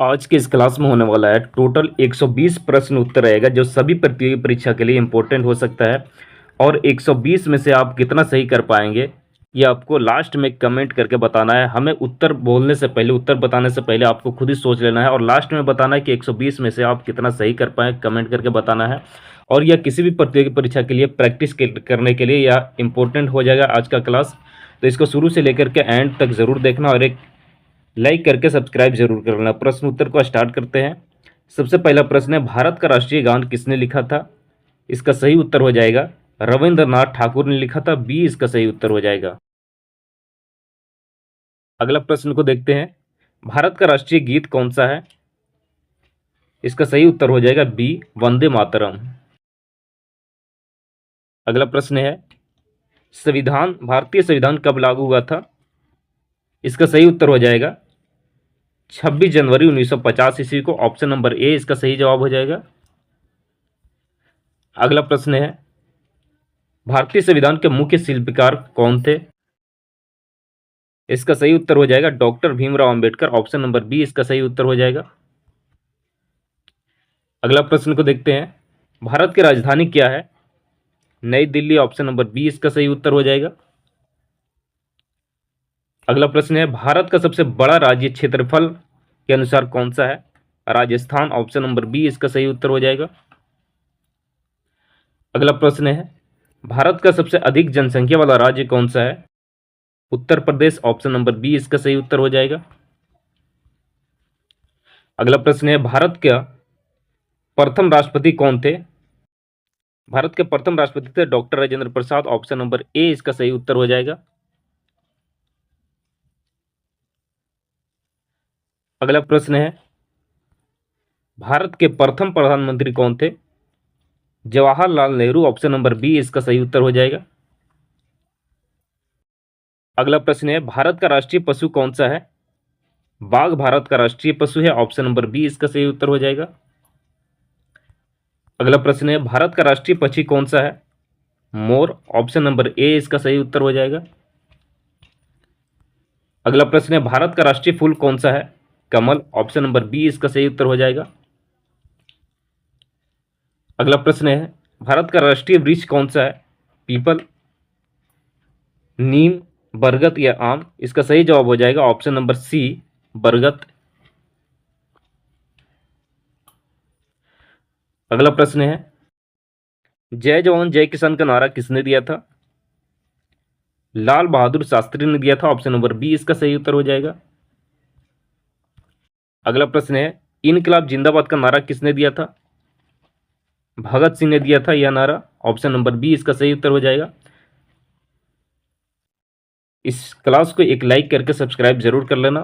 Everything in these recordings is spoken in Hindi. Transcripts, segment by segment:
आज के इस क्लास में होने वाला है टोटल 120 प्रश्न उत्तर रहेगा जो सभी प्रतियोगी परीक्षा के लिए इंपॉर्टेंट हो सकता है। और 120 में से आप कितना सही कर पाएंगे ये आपको लास्ट में कमेंट करके बताना है। हमें उत्तर बोलने से पहले, उत्तर बताने से पहले आपको खुद ही सोच लेना है और लास्ट में बताना है कि 120 में से आप कितना सही कर पाए, कमेंट करके बताना है। और यह किसी भी प्रतियोगी परीक्षा के लिए प्रैक्टिस करने के लिए यह इंपॉर्टेंट हो जाएगा आज का क्लास। तो इसको शुरू से लेकर के एंड तक ज़रूर देखना और एक लाइक करके सब्सक्राइब जरूर कर लेना। प्रश्न उत्तर को स्टार्ट करते हैं। सबसे पहला प्रश्न है, भारत का राष्ट्रीय गान किसने लिखा था? इसका सही उत्तर हो जाएगा रविंद्रनाथ ठाकुर ने लिखा था। बी इसका सही उत्तर हो जाएगा। अगला प्रश्न को देखते हैं, भारत का राष्ट्रीय गीत कौन सा है? इसका सही उत्तर हो जाएगा बी वंदे मातरम। अगला प्रश्न है, संविधान, भारतीय संविधान कब लागू हुआ था? इसका सही उत्तर हो जाएगा 26 जनवरी 1950 ईस्वी को। ऑप्शन नंबर ए इसका सही जवाब हो जाएगा। अगला प्रश्न है, भारतीय संविधान के मुख्य शिल्पकार कौन थे? इसका सही उत्तर हो जाएगा doctor Bhimrao Ambedkar. Option number B इसका सही उत्तर हो जाएगा। अगला प्रश्न को देखते हैं, भारत की राजधानी क्या है? नई दिल्ली। ऑप्शन नंबर बी इसका सही उत्तर हो जाएगा। अगला प्रश्न है, भारत का सबसे बड़ा राज्य क्षेत्रफल के अनुसार कौन सा है? राजस्थान। ऑप्शन नंबर बी इसका सही उत्तर हो जाएगा। अगला प्रश्न है, भारत का सबसे अधिक जनसंख्या वाला राज्य कौन सा है? Uttar Pradesh. Option number B इसका सही उत्तर हो जाएगा। अगला प्रश्न है, भारत का प्रथम राष्ट्रपति कौन थे? भारत के प्रथम राष्ट्रपति थे doctor Rajendra Prasad. Option number A इसका सही उत्तर हो जाएगा। अगला प्रश्न है, भारत के प्रथम प्रधानमंत्री कौन थे? Jawaharlal Nehru. Option number B इसका सही उत्तर हो जाएगा। अगला प्रश्न है, भारत का राष्ट्रीय पशु कौन सा है? बाघ भारत का राष्ट्रीय पशु है। ऑप्शन नंबर बी इसका सही उत्तर हो जाएगा। अगला प्रश्न है, भारत का राष्ट्रीय पक्षी कौन सा है? मोर। ऑप्शन नंबर ए इसका सही उत्तर हो जाएगा। अगला प्रश्न है, भारत का राष्ट्रीय फूल कौन सा है? कमल। ऑप्शन नंबर बी इसका सही उत्तर हो जाएगा। अगला प्रश्न है, भारत का राष्ट्रीय वृक्ष कौन सा है? पीपल, नीम, बरगद या आम। इसका सही जवाब हो जाएगा ऑप्शन नंबर सी बरगद। अगला प्रश्न है, जय जवान जय किसान का नारा किसने दिया था? लाल बहादुर शास्त्री ने दिया था। ऑप्शन नंबर बी इसका सही उत्तर हो जाएगा। अगला प्रश्न है, इनकलाब जिंदाबाद का नारा किसने दिया था? भगत सिंह ने दिया था यह नारा। ऑप्शन नंबर बी इसका सही उत्तर हो जाएगा। इस क्लास को एक लाइक करके सब्सक्राइब जरूर कर लेना।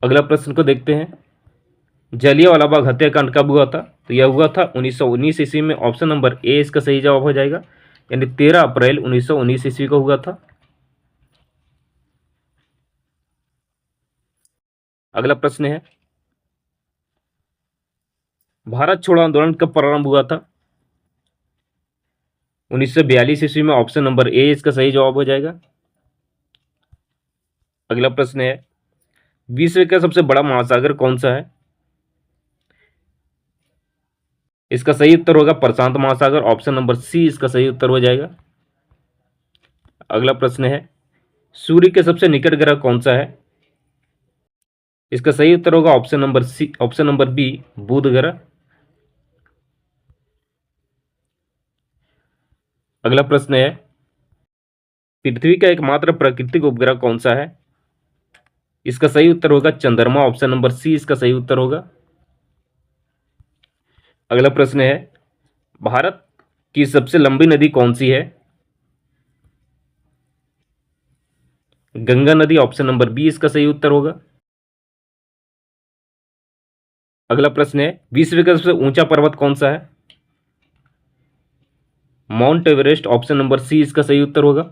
अगला प्रश्न को देखते हैं, जलियांवाला बाग हत्याकांड कब हुआ था? तो यह हुआ था 1919 ईस्वी में। ऑप्शन नंबर ए इसका सही जवाब हो जाएगा, यानी 13 अप्रैल 1919 ईस्वी को हुआ था। अगला प्रश्न है, भारत छोड़ो आंदोलन कब प्रारंभ हुआ था? 1942 ईस्वी में। ऑप्शन नंबर ए इसका सही जवाब हो जाएगा। अगला प्रश्न है, विश्व का सबसे बड़ा महासागर कौन सा है? इसका सही उत्तर होगा प्रशांत महासागर। ऑप्शन नंबर सी इसका सही उत्तर हो जाएगा। अगला प्रश्न है, सूर्य के सबसे निकट ग्रह कौन सा है? इसका सही उत्तर होगा option number C, option number B बुध ग्रह। अगला प्रश्न है, पृथ्वी का एकमात्र प्राकृतिक उपग्रह कौन सा है? इसका सही उत्तर होगा चंद्रमा। ऑप्शन नंबर सी इसका सही उत्तर होगा। अगला प्रश्न है, भारत की सबसे लंबी नदी कौन सी है? गंगा नदी। ऑप्शन नंबर बी इसका सही उत्तर होगा। अगला प्रश्न है, विश्व का सबसे ऊंचा पर्वत कौन सा है? Mount Everest. Option number C इसका सही उत्तर होगा।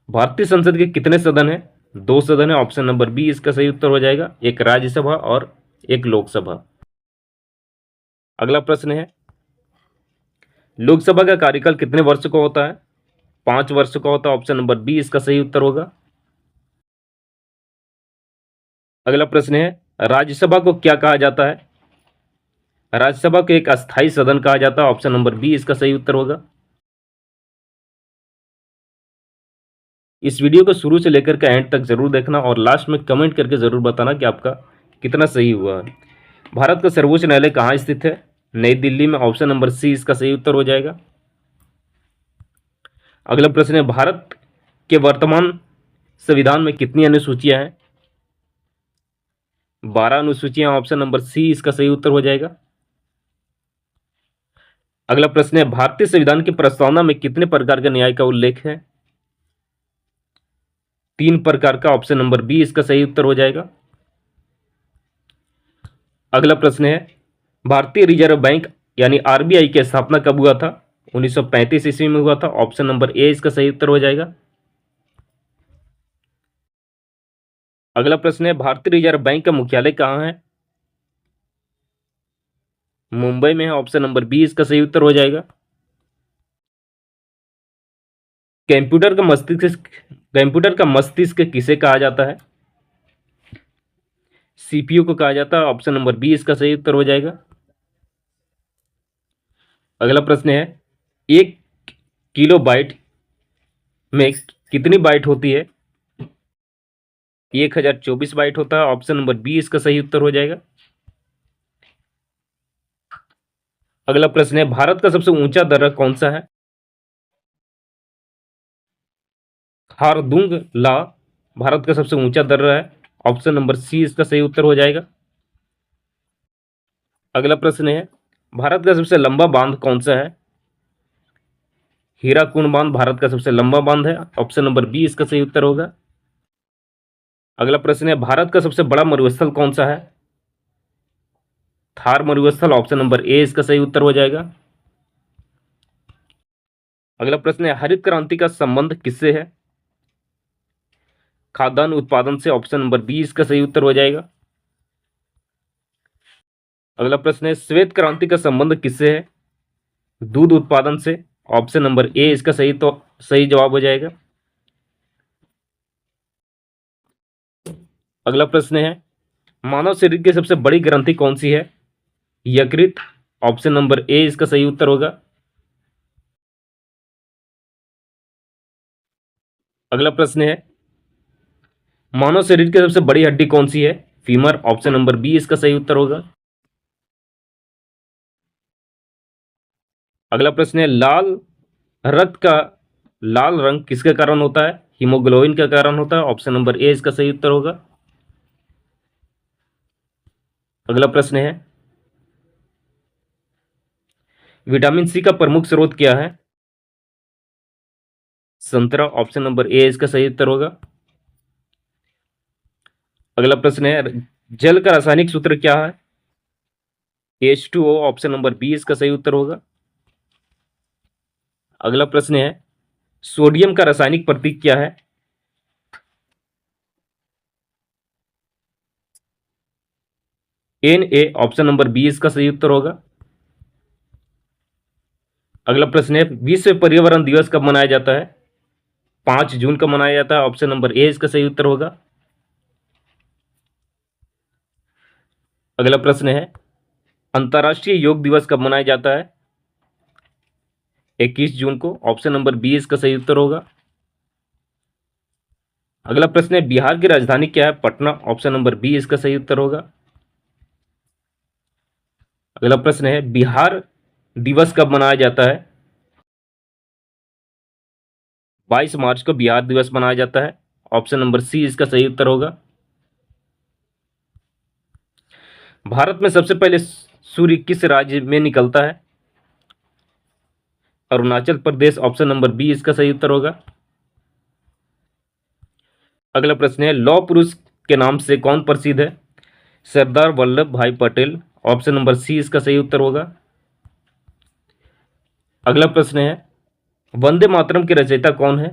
भारतीय संसद के कितने सदन हैं? दो सदन है। ऑप्शन नंबर बी इसका सही उत्तर हो जाएगा, एक राज्यसभा और एक लोकसभा। अगला प्रश्न है, लोकसभा का कार्यकाल कितने वर्ष का होता है? 5 वर्ष का होता है। ऑप्शन नंबर बी इसका सही उत्तर होगा। अगला प्रश्न है, राज्यसभा को क्या कहा जाता है? राज्यसभा को एक अस्थायी सदन कहा जाता है। ऑप्शन नंबर बी इसका सही उत्तर होगा। इस वीडियो को शुरू से लेकर के एंड तक जरूर देखना और लास्ट में कमेंट करके जरूर बताना कि आपका कितना सही हुआ है। भारत का सर्वोच्च न्यायालय कहाँ स्थित है? नई दिल्ली में। ऑप्शन नंबर सी इसका सही उत्तर हो जाएगा। अगला प्रश्न है, भारत के वर्तमान संविधान में कितनी अनुसूचियां हैं? 12 अनुसूचियां। ऑप्शन नंबर सी इसका सही उत्तर हो जाएगा। अगला प्रश्न है, भारतीय संविधान की प्रस्तावना में कितने प्रकार के न्याय का उल्लेख है? 3 प्रकार का। ऑप्शन नंबर बी इसका सही उत्तर हो जाएगा। अगला प्रश्न है, भारतीय रिजर्व बैंक यानी आरबीआई की स्थापना कब हुआ था? 1935 ईस्वी में हुआ था। ऑप्शन नंबर ए इसका सही उत्तर हो जाएगा। अगला प्रश्न है, भारतीय रिजर्व बैंक का मुख्यालय कहाँ है? मुंबई में है। ऑप्शन नंबर बी इसका सही उत्तर हो जाएगा। कंप्यूटर का मस्तिष्क किसे कहा जाता है? सीपीयू को कहा जाता है। ऑप्शन नंबर बी इसका सही उत्तर हो जाएगा। अगला प्रश्न है, 1 किलोबाइट में कितनी बाइट होती है? 1024 बाइट होता है। ऑप्शन नंबर बी इसका सही उत्तर हो जाएगा। अगला प्रश्न है, भारत का सबसे ऊंचा दर्रा कौन सा है? खारदुंग ला भारत का सबसे ऊंचा दर्रा है। ऑप्शन नंबर सी इसका सही उत्तर हो जाएगा। अगला प्रश्न है, भारत का सबसे लंबा बांध कौन सा है? हीराकुंड बांध भारत का सबसे लंबा बांध है। ऑप्शन नंबर बी इसका सही उत्तर होगा। अगला प्रश्न है, भारत का सबसे बड़ा मरुस्थल कौन सा है? थार मरुस्थल। ऑप्शन नंबर ए इसका सही उत्तर हो जाएगा। अगला प्रश्न है, हरित क्रांति का संबंध किससे है? खाद्यान्न उत्पादन से। ऑप्शन नंबर बी इसका सही उत्तर हो जाएगा। अगला प्रश्न है, श्वेत क्रांति का संबंध किससे है? दूध उत्पादन से। ऑप्शन नंबर ए इसका सही जवाब हो जाएगा। अगला प्रश्न है, मानव शरीर की सबसे बड़ी ग्रंथि कौन सी है? यकृत। ऑप्शन नंबर ए इसका सही उत्तर होगा। अगला प्रश्न है, मानव शरीर की सबसे बड़ी हड्डी कौन सी है? फीमर। ऑप्शन नंबर बी इसका सही उत्तर होगा। अगला प्रश्न है, रक्त का लाल रंग किसके कारण होता है? हीमोग्लोबिन के कारण होता है। ऑप्शन नंबर ए इसका सही उत्तर होगा। अगला प्रश्न है, विटामिन सी का प्रमुख स्रोत क्या है? संतरा। ऑप्शन नंबर ए इसका सही उत्तर होगा। अगला प्रश्न है, जल का रासायनिक सूत्र क्या है? H2O। ऑप्शन नंबर बी इसका सही उत्तर होगा। अगला प्रश्न है, सोडियम का रासायनिक प्रतीक क्या है? Na। ऑप्शन नंबर बी इसका सही उत्तर होगा। अगला प्रश्न है, विश्व पर्यावरण दिवस कब मनाया जाता है? 5 जून को मनाया जाता है। ऑप्शन नंबर ए इसका सही उत्तर होगा। अगला प्रश्न है, अंतर्राष्ट्रीय योग दिवस कब मनाया जाता है? 21 जून को। ऑप्शन नंबर बी इसका सही उत्तर होगा। अगला प्रश्न है, बिहार की राजधानी क्या है? पटना। ऑप्शन नंबर बी इसका सही उत्तर होगा। अगला प्रश्न है, बिहार दिवस कब मनाया जाता है? 22 मार्च को बिहार दिवस मनाया जाता है। ऑप्शन नंबर सी इसका सही उत्तर होगा। भारत में सबसे पहले सूर्य किस राज्य में निकलता है? Arunachal Pradesh. Option number B इसका सही उत्तर होगा। अगला प्रश्न है, लौह पुरुष के नाम से कौन प्रसिद्ध है? सरदार वल्लभ भाई पटेल। ऑप्शन नंबर सी इसका सही उत्तर होगा। अगला प्रश्न है, वंदे मातरम के रचयिता कौन है?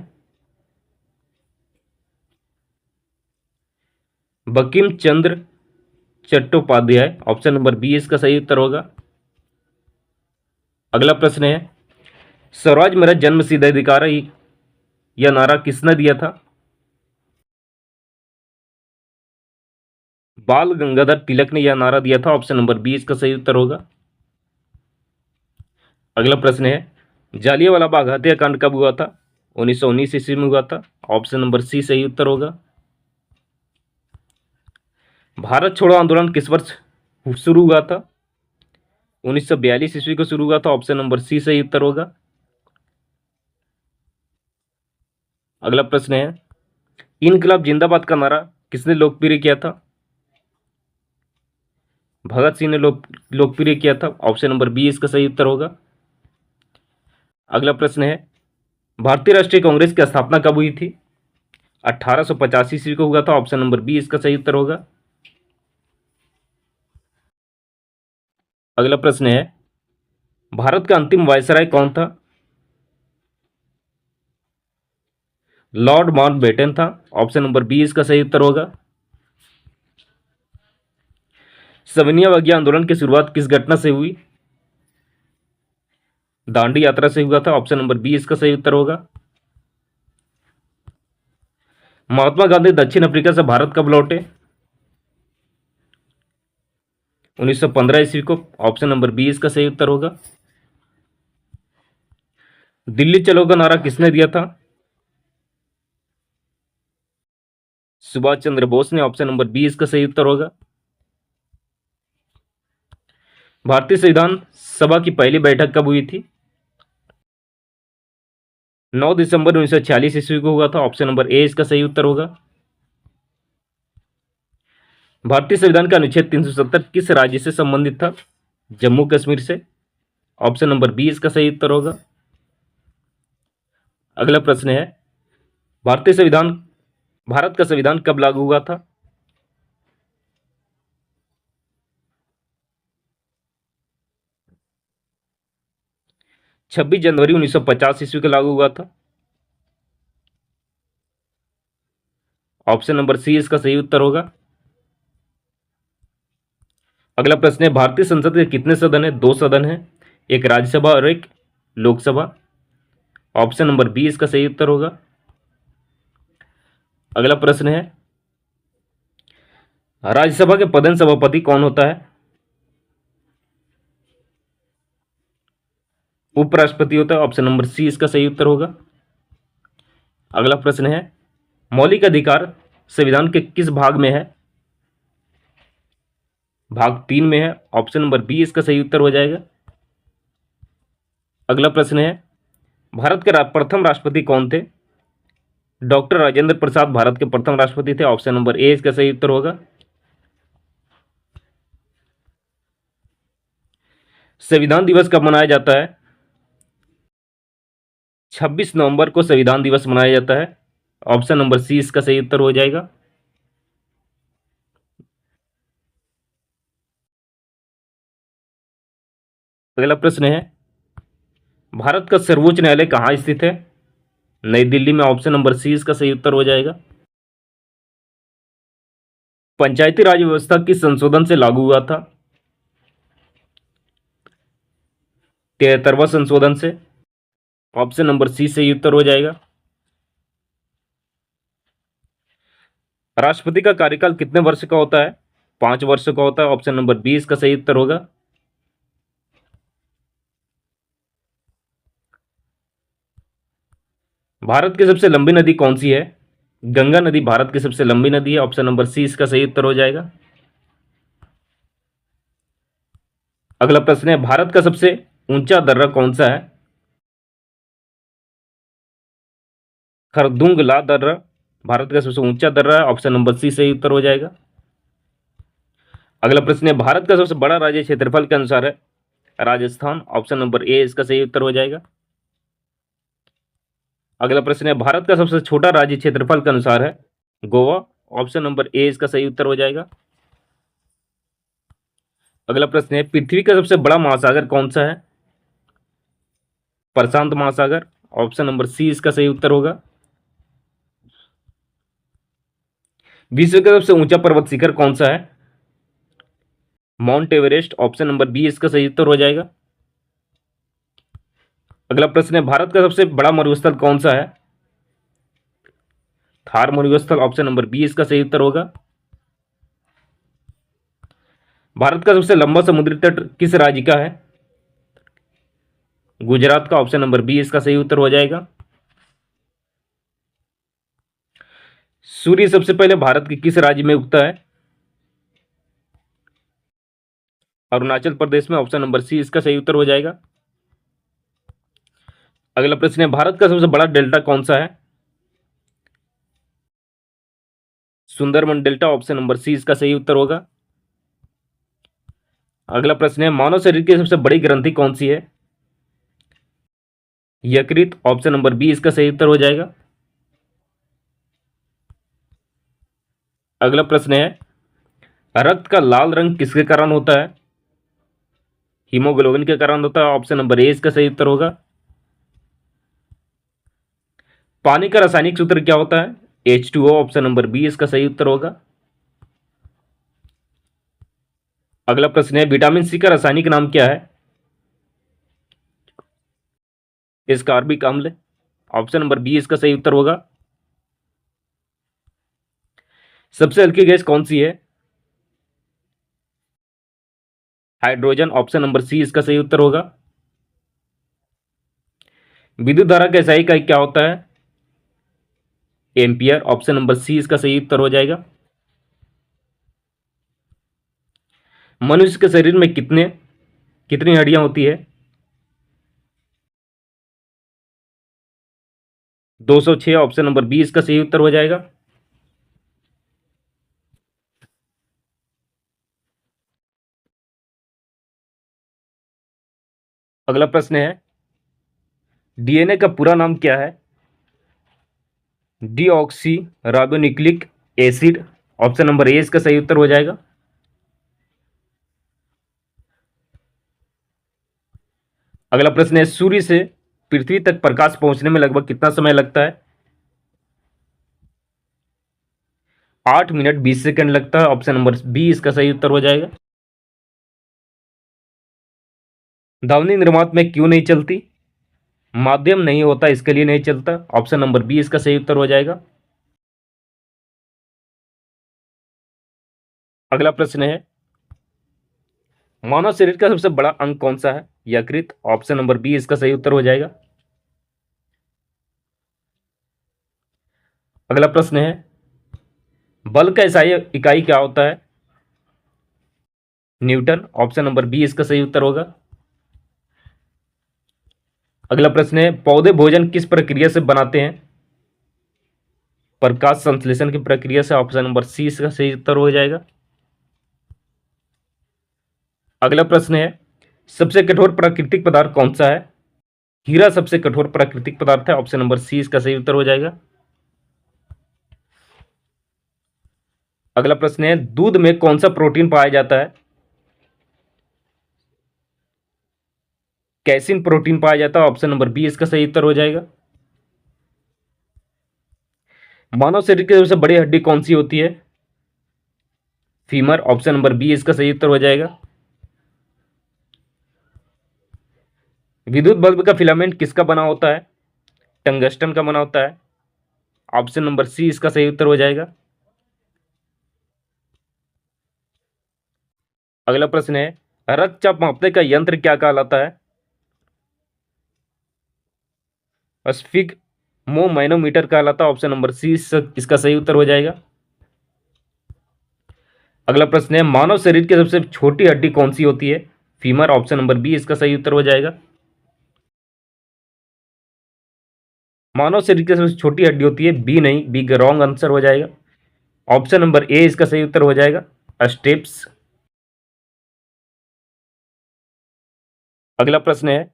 Bankim Chandra Chattopadhyay. Option number B इसका सही उत्तर होगा। अगला प्रश्न है, स्वराज मेरा जन्मसिद्ध अधिकार है यह नारा किसने दिया था? बाल गंगाधर तिलक ने यह नारा दिया था, ऑप्शन नंबर बी इसका सही उत्तर होगा। अगला प्रश्न है जालियांवाला बाग हत्याकांड कब हुआ था? 1919 ईस्वी में हुआ था, ऑप्शन नंबर सी सही उत्तर होगा। भारत छोड़ो आंदोलन किस वर्ष शुरू हुआ था? 1942 ईस्वी को शुरू हुआ था, ऑप्शन नंबर सी सही उत्तर होगा। अगला प्रश्न है इनकलाब जिंदाबाद का नारा किसने लोकप्रिय किया था? भगत सिंह ने लोकप्रिय किया था, ऑप्शन नंबर बी इसका सही उत्तर होगा। अगला प्रश्न है भारतीय राष्ट्रीय कांग्रेस की स्थापना कब हुई थी? 1885 ईस्वी को हुआ था, ऑप्शन नंबर बी इसका सही उत्तर होगा। अगला प्रश्न है भारत का अंतिम वायसराय कौन था? लॉर्ड माउंटबेटन था, ऑप्शन नंबर बी इसका सही उत्तर होगा। सविनय अवज्ञा आंदोलन की शुरुआत किस घटना से हुई? दांडी यात्रा से हुआ था, ऑप्शन नंबर बी इसका सही उत्तर होगा। महात्मा गांधी दक्षिण अफ्रीका से भारत कब लौटे? 1915 ईस्वी को, ऑप्शन नंबर बी इसका सही उत्तर होगा। दिल्ली चलो का नारा किसने दिया था? सुभाष चंद्र बोस ने, ऑप्शन नंबर बी इसका सही उत्तर होगा। भारतीय संविधान सभा की पहली बैठक कब हुई थी? 9 दिसंबर 1946 ईस्वी को हुआ था, ऑप्शन नंबर ए इसका सही उत्तर होगा। भारतीय संविधान का अनुच्छेद 370 किस राज्य से संबंधित था? जम्मू कश्मीर से, ऑप्शन नंबर बी इसका सही उत्तर होगा। अगला प्रश्न है भारत का संविधान कब लागू हुआ था? 26 जनवरी 1950 ईस्वी को लागू हुआ था, ऑप्शन नंबर सी इसका सही उत्तर होगा। अगला प्रश्न है भारतीय संसद के कितने सदन है? 2 सदन है, एक राज्यसभा और एक लोकसभा, ऑप्शन नंबर बी इसका सही उत्तर होगा। अगला प्रश्न है राज्यसभा के प्रधान सभापति कौन होता है? उपराष्ट्रपति होता है, ऑप्शन नंबर सी इसका सही उत्तर होगा। अगला प्रश्न है मौलिक अधिकार संविधान के किस भाग में है? भाग 3 में है, ऑप्शन नंबर बी इसका सही उत्तर हो जाएगा। अगला प्रश्न है भारत के प्रथम राष्ट्रपति कौन थे? डॉक्टर राजेंद्र प्रसाद भारत के प्रथम राष्ट्रपति थे, ऑप्शन नंबर ए इसका सही उत्तर होगा। संविधान दिवस कब मनाया जाता है? 26 नवंबर को संविधान दिवस मनाया जाता है, ऑप्शन नंबर सी इसका सही उत्तर हो जाएगा। अगला प्रश्न है भारत का सर्वोच्च न्यायालय कहाँ स्थित है? नई दिल्ली में, ऑप्शन नंबर सी इसका सही उत्तर हो जाएगा। पंचायती राज व्यवस्था किस संशोधन से लागू हुआ था? 73वां संशोधन से, ऑप्शन नंबर सी सही उत्तर हो जाएगा। राष्ट्रपति का कार्यकाल कितने वर्ष का होता है? 5 वर्ष का होता है, ऑप्शन नंबर बी इसका सही उत्तर होगा। भारत की सबसे लंबी नदी कौन सी है? गंगा नदी भारत की सबसे लंबी नदी है, ऑप्शन नंबर सी इसका सही उत्तर हो जाएगा। अगला प्रश्न है भारत का सबसे ऊंचा दर्रा कौन सा है? खरदुंगला दर्रा भारत का सबसे ऊंचा दर्रा है, ऑप्शन नंबर सी सही उत्तर हो जाएगा। अगला प्रश्न है भारत का सबसे बड़ा राज्य क्षेत्रफल के अनुसार है राजस्थान, ऑप्शन नंबर ए इसका सही उत्तर हो जाएगा। अगला प्रश्न है भारत का सबसे छोटा राज्य क्षेत्रफल के अनुसार है गोवा, ऑप्शन नंबर ए इसका सही उत्तर हो जाएगा। अगला प्रश्न है पृथ्वी का सबसे बड़ा महासागर कौन सा है? प्रशांत महासागर, ऑप्शन नंबर सी इसका सही उत्तर होगा। विश्व का सबसे ऊंचा पर्वत शिखर कौन सा है? Mount Everest, option number B इसका सही उत्तर हो जाएगा। अगला प्रश्न है भारत का सबसे बड़ा मरुस्थल कौन सा है? थार मरुस्थल, ऑप्शन नंबर बी इसका सही उत्तर होगा। भारत का सबसे लंबा समुद्री तट किस राज्य का है? गुजरात का। ऑप्शन नंबर बी इसका सही उत्तर हो जाएगा। सूर्य सबसे पहले भारत के किस राज्य में उगता है? अरुणाचल प्रदेश में। ऑप्शन नंबर सी इसका सही उत्तर हो जाएगा। अगला प्रश्न है, भारत का सबसे बड़ा डेल्टा कौन सा है? Sundarban delta. Option number C इसका सही उत्तर होगा। अगला प्रश्न है, मानव शरीर की सबसे बड़ी ग्रंथि कौन सी है? यकृत। ऑप्शन नंबर बी इसका सही उत्तर हो जाएगा। अगला प्रश्न है, रक्त का लाल रंग किसके कारण होता है? हीमोग्लोबिन के कारण होता है। ऑप्शन नंबर ए इसका सही उत्तर होगा। पानी का रासायनिक सूत्र क्या होता है? H2O। ऑप्शन नंबर बी इसका सही उत्तर होगा। अगला प्रश्न है, विटामिन सी का रासायनिक नाम क्या है? एस्कॉर्बिक अम्ल। ऑप्शन नंबर बी इसका सही उत्तर होगा। सबसे हल्की गैस कौन सी है? हाइड्रोजन। ऑप्शन नंबर सी इसका सही उत्तर होगा। विद्युत धारा का SI इकाई क्या होता है? एम्पियर। ऑप्शन नंबर सी इसका सही उत्तर हो जाएगा। मनुष्य के शरीर में कितनी हड्डियां होती है? 206। ऑप्शन नंबर बी इसका सही उत्तर हो जाएगा। अगला प्रश्न है, DNA का पूरा नाम क्या है? Deoxy ribonucleic acid. Option number A इसका सही उत्तर हो जाएगा। अगला प्रश्न है, सूर्य से पृथ्वी तक प्रकाश पहुंचने में लगभग कितना समय लगता है? 8 मिनट 20 सेकंड लगता है। ऑप्शन नंबर बी इसका सही उत्तर हो जाएगा। ध्वनि निर्मात में क्यों नहीं चलती? माध्यम नहीं होता इसके लिए नहीं चलता। ऑप्शन नंबर बी इसका सही उत्तर हो जाएगा। अगला प्रश्न है, मानव शरीर का सबसे बड़ा अंग कौन सा है? यकृत। ऑप्शन नंबर बी इसका सही उत्तर हो जाएगा। अगला प्रश्न है, बल का SI इकाई क्या होता है? न्यूटन। ऑप्शन नंबर बी इसका सही उत्तर होगा। अगला प्रश्न है, पौधे भोजन किस प्रक्रिया से बनाते हैं? प्रकाश संश्लेषण की प्रक्रिया से। ऑप्शन नंबर सी इसका सही उत्तर हो जाएगा। अगला प्रश्न है, सबसे कठोर प्राकृतिक पदार्थ कौन सा है? हीरा सबसे कठोर प्राकृतिक पदार्थ है। ऑप्शन नंबर सी इसका सही उत्तर हो जाएगा। अगला प्रश्न है, दूध में कौन सा प्रोटीन पाया जाता है? कैसिन प्रोटीन पाया जाता है। ऑप्शन नंबर बी इसका सही उत्तर हो जाएगा। मानव शरीर की सबसे बड़ी हड्डी कौन सी होती है? फीमर। ऑप्शन नंबर बी इसका सही उत्तर हो जाएगा। विद्युत बल्ब का फिलामेंट किसका बना होता है? टंगस्टन का बना होता है। ऑप्शन नंबर सी इसका सही उत्तर हो जाएगा। अगला प्रश्न है, रक्तचाप मापने का यंत्र क्या कहलाता है? स्फिग मो मैनोमीटर कहलाता है। ऑप्शन नंबर सी इसका सही उत्तर हो जाएगा। अगला प्रश्न है, मानव शरीर की सबसे छोटी हड्डी कौन सी होती है? फीमर। ऑप्शन नंबर बी इसका सही उत्तर हो जाएगा। मानव शरीर की सबसे छोटी हड्डी होती है बी, नहीं बी का रॉन्ग आंसर हो जाएगा। ऑप्शन नंबर ए इसका सही उत्तर हो जाएगा, स्टेप्स। अगला प्रश्न है,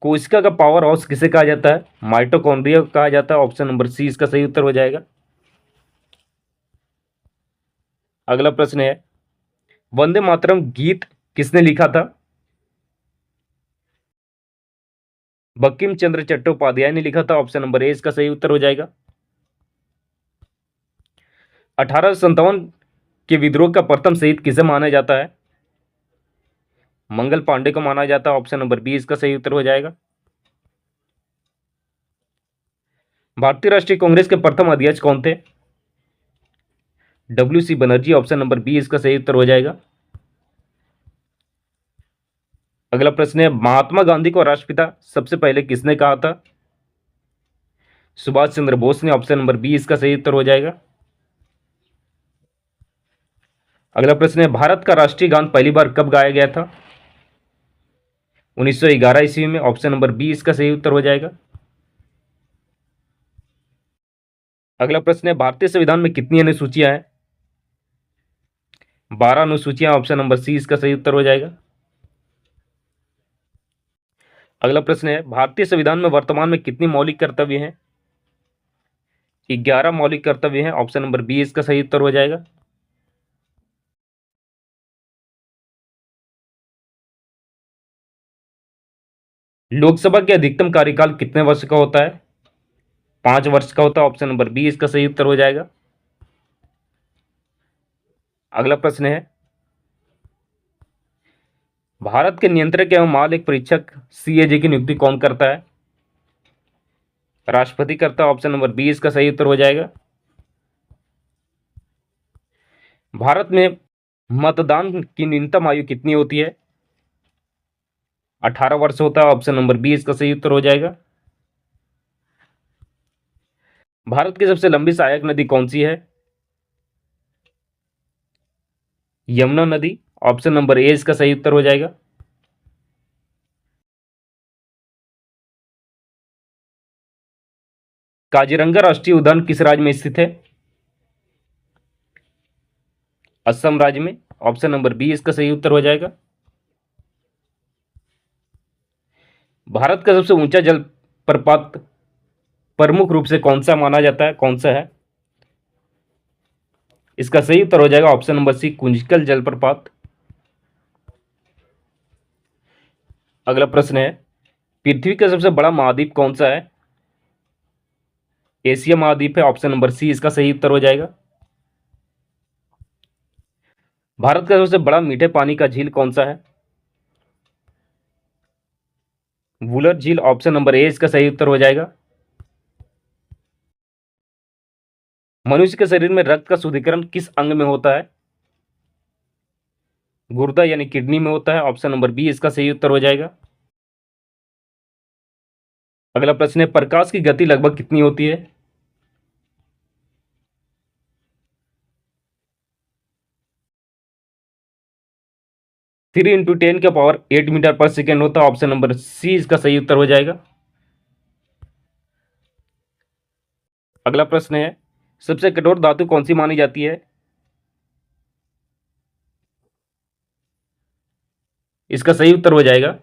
कोशिका का पावर हाउस किसे कहा जाता है? माइटोकॉन्ड्रिया को कहा जाता है। ऑप्शन नंबर सी इसका सही उत्तर हो जाएगा। अगला प्रश्न है, वंदे मातरम गीत किसने लिखा था? बंकिम चंद्र चट्टोपाध्याय ने लिखा था। ऑप्शन नंबर ए इसका सही उत्तर हो जाएगा। 1857 के विद्रोह का प्रथम शहीद किसे माना जाता है? मंगल पांडे को माना जाता है। ऑप्शन नंबर बी इसका सही उत्तर हो जाएगा। भारतीय राष्ट्रीय कांग्रेस के प्रथम अध्यक्ष कौन थे? WC Banerjee, option number B इसका सही उत्तर हो जाएगा। अगला प्रश्न है, महात्मा गांधी को राष्ट्रपिता सबसे पहले किसने कहा था? सुभाष चंद्र बोस ने, ऑप्शन नंबर बी इसका सही उत्तर हो जाएगा। अगला प्रश्न है, भारत का राष्ट्रीय गान पहली बार कब गाया गया था? 1911 ईस्वी में, ऑप्शन नंबर बी इसका सही उत्तर हो जाएगा। अगला प्रश्न है, भारतीय संविधान में कितनी अनुसूचियां हैं? 12 अनुसूचियां, ऑप्शन नंबर सी इसका सही उत्तर हो जाएगा। अगला प्रश्न है, भारतीय संविधान में वर्तमान में कितनी मौलिक कर्तव्य हैं? 11 मौलिक कर्तव्य हैं, ऑप्शन नंबर बी इसका सही उत्तर हो जाएगा। लोकसभा के अधिकतम कार्यकाल कितने वर्ष का होता है? 5 वर्ष का होता है, ऑप्शन नंबर बी इसका सही उत्तर हो जाएगा। अगला प्रश्न है, भारत के नियंत्रक एवं महालेख परीक्षक CAG की नियुक्ति कौन करता है? राष्ट्रपति करता है, ऑप्शन नंबर बी इसका सही उत्तर हो जाएगा। भारत में मतदान की न्यूनतम आयु कितनी होती है? 18 वर्ष होता है, ऑप्शन नंबर बी इसका सही उत्तर हो जाएगा। भारत की सबसे लंबी सहायक नदी कौन सी है? यमुना नदी, ऑप्शन नंबर ए इसका सही उत्तर हो जाएगा। काजीरंगा राष्ट्रीय उद्यान किस राज्य में स्थित है? असम राज्य में, ऑप्शन नंबर बी इसका सही उत्तर हो जाएगा। भारत का सबसे ऊंचा जल प्रपात प्रमुख रूप से कौन सा माना जाता है, कौन सा है? इसका सही उत्तर हो जाएगा ऑप्शन नंबर सी, कुंजकल जलप्रपात। अगला प्रश्न है, पृथ्वी का सबसे बड़ा महाद्वीप कौन सा है? एशिया महाद्वीप है, ऑप्शन नंबर सी इसका सही उत्तर हो जाएगा। भारत का सबसे बड़ा मीठे पानी का झील कौन सा है? वुलर झील, ऑप्शन नंबर ए इसका सही उत्तर हो जाएगा। मनुष्य के शरीर में रक्त का शुद्धिकरण किस अंग में होता है? गुर्दा यानी किडनी में होता है, ऑप्शन नंबर बी इसका सही उत्तर हो जाएगा। अगला प्रश्न है, प्रकाश की गति लगभग कितनी होती है? थ्री इंटू 10 का पावर 8 मीटर पर सेकेंड होता है, ऑप्शन नंबर सी इसका सही उत्तर हो जाएगा। अगला प्रश्न है, सबसे कठोर धातु कौन सी मानी जाती है? इसका सही उत्तर हो जाएगा,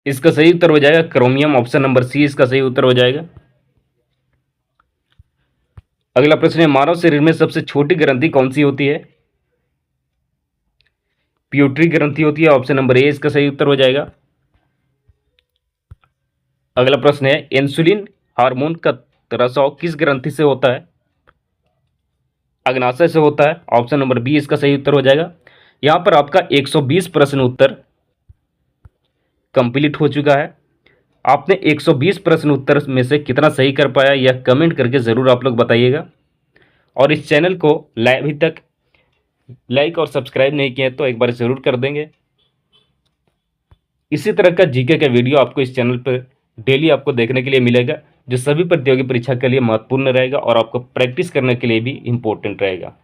इसका सही उत्तर हो जाएगा क्रोमियम, ऑप्शन नंबर सी इसका सही उत्तर हो जाएगा। अगला प्रश्न है, मानव शरीर में सबसे छोटी ग्रंथि कौन सी होती है? प्यूटरी ग्रंथि होती है, ऑप्शन नंबर ए इसका सही उत्तर हो जाएगा। अगला प्रश्न है, इंसुलिन हार्मोन का रसाव किस ग्रंथि से होता है? अग्नाशय से होता है, ऑप्शन नंबर बी इसका सही उत्तर हो जाएगा। यहां पर आपका 120 प्रश्न उत्तर कंप्लीट हो चुका है। आपने 120 प्रश्न उत्तर में से कितना सही कर पाया यह कमेंट करके ज़रूर आप लोग बताइएगा। और इस चैनल को अभी तक लाइक और सब्सक्राइब नहीं किया तो एक बार ज़रूर कर देंगे। इसी तरह का जीके का वीडियो आपको इस चैनल पर डेली आपको देखने के लिए मिलेगा, जो सभी प्रतियोगी परीक्षा के लिए महत्वपूर्ण रहेगा और आपको प्रैक्टिस करने के लिए भी इम्पोर्टेंट रहेगा।